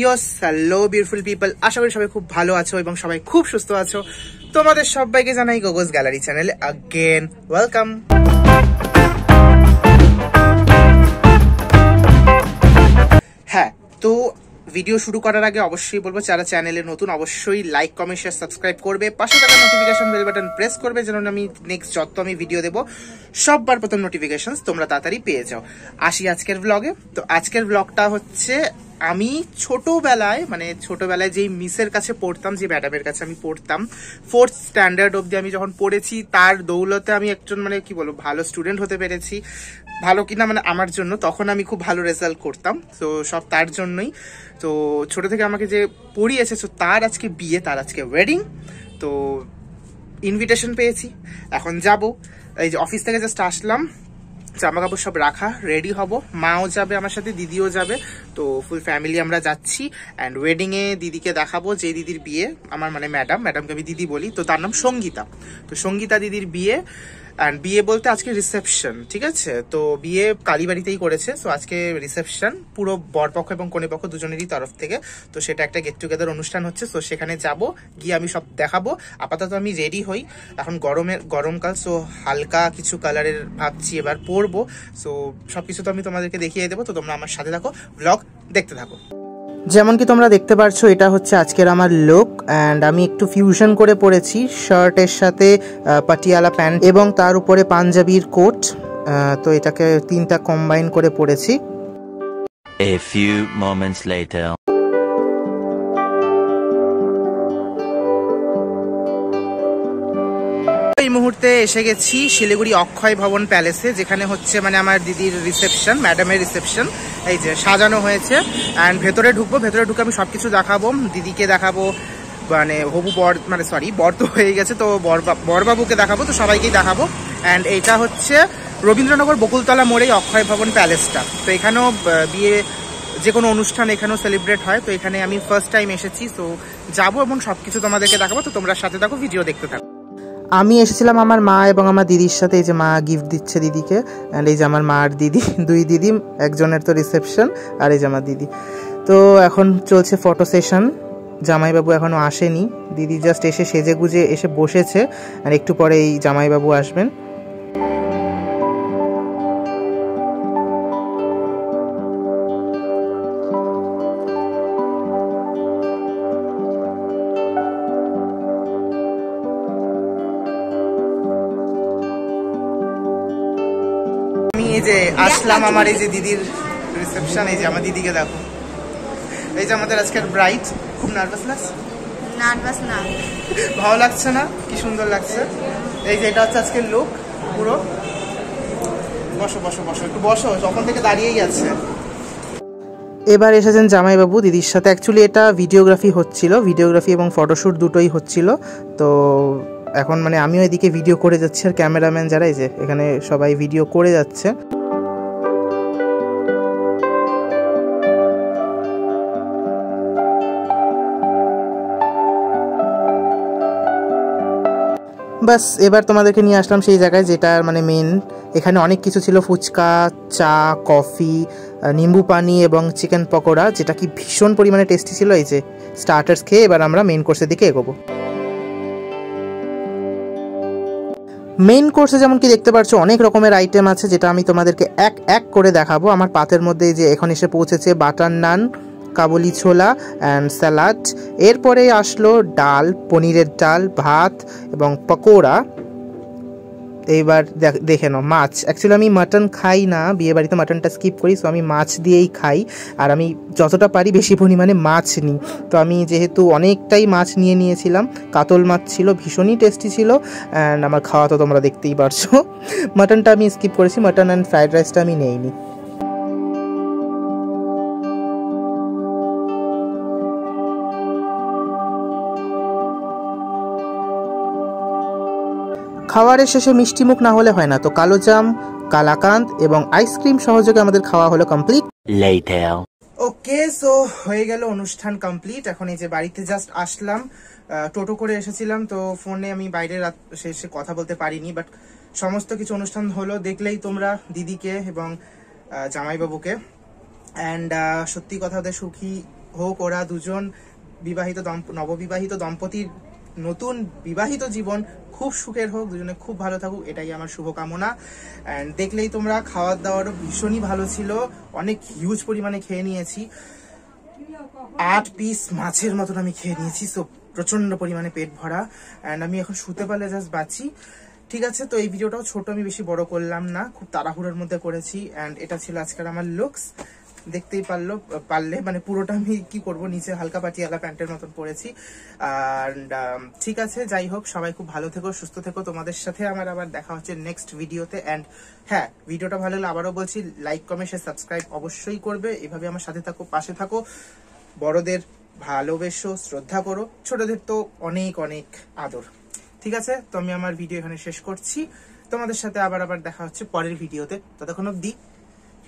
ইয়স hello beautiful people, আশা করি সবাই খুব ভালো আছো এবং সবাই খুব সুস্থ আছো। তোমাদের সবাইকে জানাই গোগোস গ্যালারি চ্যানেলে अगेन ওয়েলকাম। হ্যাঁ, তো ভিডিও শুরু করার আগে অবশ্যই বলবো যারা চ্যানেলে নতুন অবশ্যই লাইক কমেন্ট শেয়ার সাবস্ক্রাইব করবে, পাশে থাকা নোটিফিকেশন বেল বাটন প্রেস করবে যেন আমি নেক্সট যত আমি ভিডিও দেবো সববার প্রথম নোটিফিকেশন তোমরা তাড়াতাড়ি পেয়ে যাও। আসি আজকের ব্লগে। তো আজকের ব্লগটা হচ্ছে আমি ছোটবেলায় যেই মিসের কাছে পড়তাম, যে ম্যাডামের কাছে আমি পড়তাম, 4th স্ট্যান্ডার্ড অবধি আমি যখন পড়েছি, তার দৌলতে আমি একজন ভালো স্টুডেন্ট হতে পেরেছি। ভালো কিনা আমার জন্য, তখন আমি খুব ভালো রেজাল্ট করতাম, তো সব তার জন্যই। তো ছোট থেকে আমাকে যে পড়িয়েছে, তো তার আজকে বিয়ে, তার আজকে ওয়েডিং। তো ইনভিটেশন পেয়েছি, এখন যাব। এই যে অফিস থেকে জাস্ট আসলাম, জামা কাপড় সব রাখা, রেডি হব। মাও যাবে আমার সাথে, দিদিও যাবে, তো ফুল ফ্যামিলি আমরা যাচ্ছি। অ্যান্ড ওয়েডিংয়ে দিদিকে দেখাবো, যে দিদির বিয়ে, আমার ম্যাডামকে আমি দিদি বলি, তো তার নাম সঙ্গীতা। তো সঙ্গীতা দিদির বিয়ে, অ্যান্ড বিয়ে বলতে আজকে রিসেপশন, ঠিক আছে? তো বিয়ে কালীবাড়িতেই করেছে, তো আজকে রিসেপশন পুরো বরপক্ষ এবং কনেপক্ষ দুজনেরই তরফ থেকে। তো সেটা একটা গেট টুগেদার অনুষ্ঠান হচ্ছে, তো সেখানে যাব, গিয়ে আমি সব দেখাবো। আপাতত আমি রেডি হই, এখন গরমকাল, সো হালকা কিছু কালারের ভাবছি এবার পরবো। সো সবকিছু তো আমি তোমাদেরকে দেখিয়ে দেবো, তো তোমরা আমার সাথে থাকো, ব্লগ দেখতে থাকো। যেমন কি তোমরা দেখতে পাচ্ছ, এটা হচ্ছে আজকের আমার লুক। অ্যান্ড আমি একটু ফিউশন করে পরেছি, শার্টের সাথে পাটিয়ালা প্যান্ট এবং তার উপরে পাঞ্জাবির কোট। তো এটাকে তিনটা কম্বাইন করে পরেছি। A few moments later. এই মুহূর্তে এসে গেছি শিলিগুড়ি অক্ষয় ভবন প্যালেসে, যেখানে হচ্ছে আমার দিদির রিসেপশন, ম্যাডামের রিসেপশন। এই যে সাজানো হয়েছে, অ্যান্ড ভেতরে ঢুকে আমি সবকিছু দেখাবো, দিদিকে দেখাবো, হবু বর, বর তো হয়ে গেছে, তো বরবাবুকে দেখাবো, তো সবাইকেই দেখাবো। অ্যান্ড এইটা হচ্ছে রবীন্দ্রনগর বকুলতলা মোড়েই অক্ষয় ভবন প্যালেসটা। তো এখানেও বিয়ে, যে কোনো অনুষ্ঠান এখানেও সেলিব্রেট হয়। তো এখানে আমি ফার্স্ট টাইম এসেছি, তো যাবো এবং সবকিছু তোমাদেরকে দেখাবো, তো তোমরা সাথে থাকো, ভিডিও দেখতে থাকো। আমি এসেছিলাম আমার মা এবং আমার দিদির সাথে। এই যে মা গিফট দিচ্ছে দিদিকে, অ্যান্ড এই যে আমার মা আর দিদি, দুই দিদি, একজনের তো রিসেপশন, আর এই যে আমার দিদি। তো এখন চলছে ফটো সেশন। জামাইবাবু এখনো আসেনি, দিদি জাস্ট এসে সেজে গুজে এসে বসেছে, আর একটু পরে এই জামাইবাবু আসবেন। এই যে আসলাম আমার এই যে দিদির রিসেপশন। এই যে আমার দিদিকে দেখো, এই যে আমাদের আজকের ব্রাইড। খুব নার্ভাস লাগছে? নার্ভাস না, ভালো লাগছে না? কি সুন্দর লাগছে। এই যে এটা হচ্ছে আজকের লুক পুরো। বসো বসো বসো, একটু বসো, যখন থেকে দাঁড়িয়েই গেছে। এবার এসেছেন জামাইবাবু দিদির সাথে। অ্যাকচুয়ালি এটা ভিডিওগ্রাফি হচ্ছিল, ভিডিওগ্রাফি এবং ফটোশ্যুট দুটোই হচ্ছিল। তো এখন আমিও এদিকে ভিডিও করে যাচ্ছি, আর ক্যামেরাম্যান যারা, এই যে এখানে সবাই ভিডিও করে যাচ্ছে। বাস এবার তোমাদেরকে নিয়ে আসলাম সেই জায়গায় যেটার মেন। এখানে অনেক কিছু ছিল, ফুচকা, চা, কফি, নিম্বু পানি এবং চিকেন পকোড়া, যেটা কি ভীষণ পরিমাণে টেস্টি ছিল। এই যে স্টার্টার্স খেয়ে এবার আমরা মেন কোর্সের দিকে এগোবো। মেইন কোর্সে যেমন কি দেখতে পাচ্ছ অনেক রকমের আইটেম আছে, যেটা আমি তোমাদেরকে এক এক করে দেখাবো। আমার পাতের মধ্যে এই যে এখন এসে পৌঁছেছে বাটার নান, কাবুলি ছোলা অ্যান্ড স্যালাড। এরপরে আসলো ডাল, পনিরের ডাল, ভাত এবং পকোড়া। এইবার দেখে নাও মাছ। অ্যাকচুয়ালি আমি মাটন খাই না, বিয়ে বাড়িতে মাটনটা স্কিপ করি, সো আমি মাছ দিয়েই খাই। আর আমি যতটা পারি বেশি পরিমাণে মাছ নিই। তো আমি যেহেতু অনেকটাই মাছ নিয়েছিলাম, কাতল মাছ ছিল, ভীষণই টেস্টি ছিল। অ্যান্ড আমার খাওয়া তো তোমরা দেখতেই পারছো। মাটনটা আমি স্কিপ করেছি, মাটন অ্যান্ড ফ্রাইড রাইসটা আমি নেইনি। খাওয়ারের শেষে মিষ্টি মুখ না হলে হয় না, তো কালোজাম, কালাকান্দ এবং আইসক্রিম সহযোগে আমাদের খাওয়া হলো কমপ্লিট। ওকে, সো হয়ে গেল অনুষ্ঠান কমপ্লিট। এখন এই যে বাড়িতে জাস্ট আসলাম, টোটো করে এসেছিলাম, তো ফোনে আমি বাইরে শেষে কথা বলতে পারিনি, বাট সমস্ত কিছু অনুষ্ঠান হলো, দেখলেই তোমরা দিদিকে এবং জামাইবাবুকে। অ্যান্ড সত্যি কথা সুখী হোক ওরা দুজন নববিবাহিত দম্পতির নতুন বিবাহিত জীবন খুব সুখের হোক, দুজনে খুব ভালো থাকুক, এটাই আমার শুভকামনা। অ্যান্ড দেখলেই তোমরা খাওয়ার দাওয়ারও ভীষণই ভালো ছিল, অনেক হিউজ পরিমাণে খেয়ে নিয়েছি, 8 পিস মাছের মতন আমি খেয়ে নিয়েছি। সো প্রচন্ড পরিমাণে পেট ভরা, অ্যান্ড আমি এখন শুতে পারলে জাস্ট বাঁচি। ঠিক আছে, তো এই ভিডিওটাও ছোট, আমি বেশি বড় করলাম না, খুব তাড়াহুড়োর মধ্যে করেছি। অ্যান্ড এটা ছিল আজকের আমার লুকস, দেখতেই পারলে মানে পুরোটা আমি কি করব, নিচে হালকা পাটিয়ালা প্যান্টের মতন পরেছি। অ্যান্ড ঠিক আছে, যাই হোক, সবাই খুব ভালো থেকো, সুস্থ থেকো। তোমাদের সাথে আমার আবার দেখা হচ্ছে নেক্সট ভিডিওতে। অ্যান্ড হ্যাঁ, ভিডিওটা ভালো লাগলে আবারও বলছি, লাইক কমেন্ট শেয়ার সাবস্ক্রাইব অবশ্যই করবে। এভাবে আমার সাথে থাকো, পাশে থাকো, বড়দের ভালোবেসো, শ্রদ্ধা করো, ছোটদের তো অনেক অনেক আদর। ঠিক আছে, তো আমি আমার ভিডিও এখানে শেষ করছি। তোমাদের সাথে আবার দেখা হচ্ছে পরের ভিডিওতে। ততক্ষণ অব্দি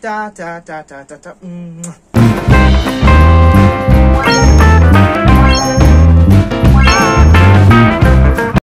টা টা টা টা টা টা।